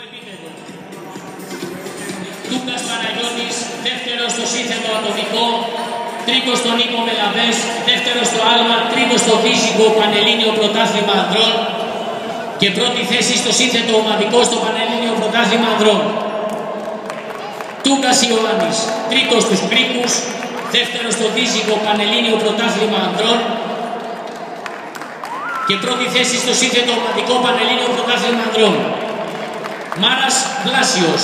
επίπεδο. Τούκας Παναγιώτης, δεύτερος στο σύνθετο ατομικό, τρίτος στον Νίκο Μελαβές, δεύτερος στο άλμα, τρίτος στο δίσικο Πανελλήνιο Πρωτάθλημα Ανδρών και πρώτη θέση στο σύνθετο ομαδικό στο Πανελλήνιο Πρωτάθλημα Ανδρών. Τούκας Ιωάννης, τρίτος στους Κρίκους, δεύτερος στο δίσικο Πανελλήνιο Πρωτάθλημα Ανδρών και πρώτη θέση στο σύνθετο ομαδικό Πανελλήνιο Πρωτάθλημα Ανδρών. Μάρας Βλάσιος,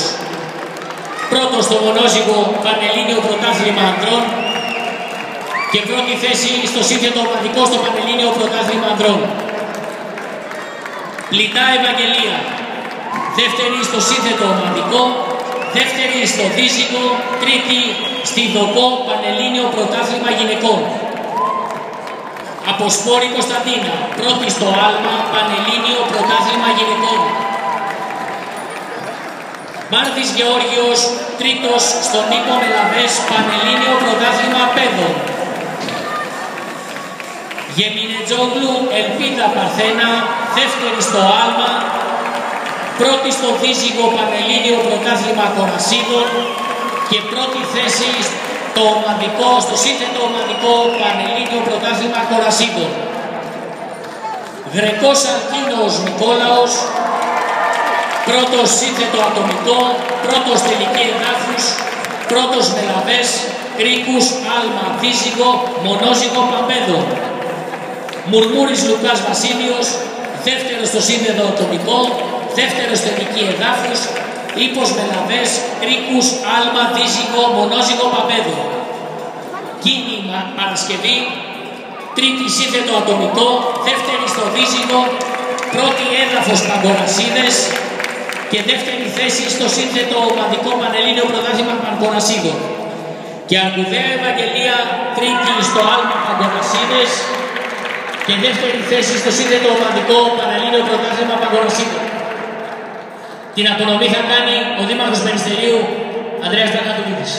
πρώτος στο μονόζυγο Πανελλήνιο Πρωτάθλημα Ανδρών και πρώτη θέση στο σύνθετο ομαδικό στο Πανελλήνιο Πρωτάθλημα Ανδρών. Πλητά Ευαγγελία, δεύτερη στο σύνθετο ομαδικό, δεύτερη στο δίσικο, τρίτη στη δοκό Πανελλήνιο Πρωτάθλημα Γυναικών. Αποσπόρη Κωνσταντίνα, πρώτη στο άλμα Πανελλήνιο Πρωτάθλημα Γυναικών. Μάρτης Γεώργιος, τρίτος στον Νίκο Μελαβές Πανελλήνιο Πρωτάθλημα Παιδών. Γεμινετζόγλου Ελπίδα Παρθένα, δεύτερη στο άλμα, πρώτη στο δίσικο Πανελλήνιο Πρωτάθλημα Κορασίδων και πρώτη θέση στο ομαδικό, στο σύνθετο ομαδικό Πανελλήνιο Πρωτάθλημα Κορασίδων. Γρεκός Αρκίνος Νικόλαος, πρώτος σύνθετο ατομικό, πρώτος τελική εδάφους, πρώτος Μελαβές, Κρίκους, άλμα, δίσικο, μονόζυγο Παμπέδων. Μουρμούρης Λουκάς Βασίλειος, δεύτερος στο σύνθετο ατομικό, δεύτερος τελική εδάφους, ύπος Μελαβές, Κρίκους, άλμα, δίσικο, μονόζυγο Παμπέδων. Κίνη Παρασκευή, τρίτη σύνθετο ατομικό, δεύτερη στο δίσικο, πρώτη έδαφος Παγκορασίδες και δεύτερη θέση στο σύνθετο ομαδικό Πανελλήνιο Πρωτάθλημα Παγκορασίδων. Και Αρκουδαία Ευαγγελία, τρίτη στο άλμα Παγκορασίδες και δεύτερη θέση στο σύνθετο ομαδικό Πανελλήνιο Πρωτάθλημα Παγκορασίδων. Την απονομή θα κάνει ο Δήμαρχος Περιστερίου, Ανδρέας Τρακατουλίδης.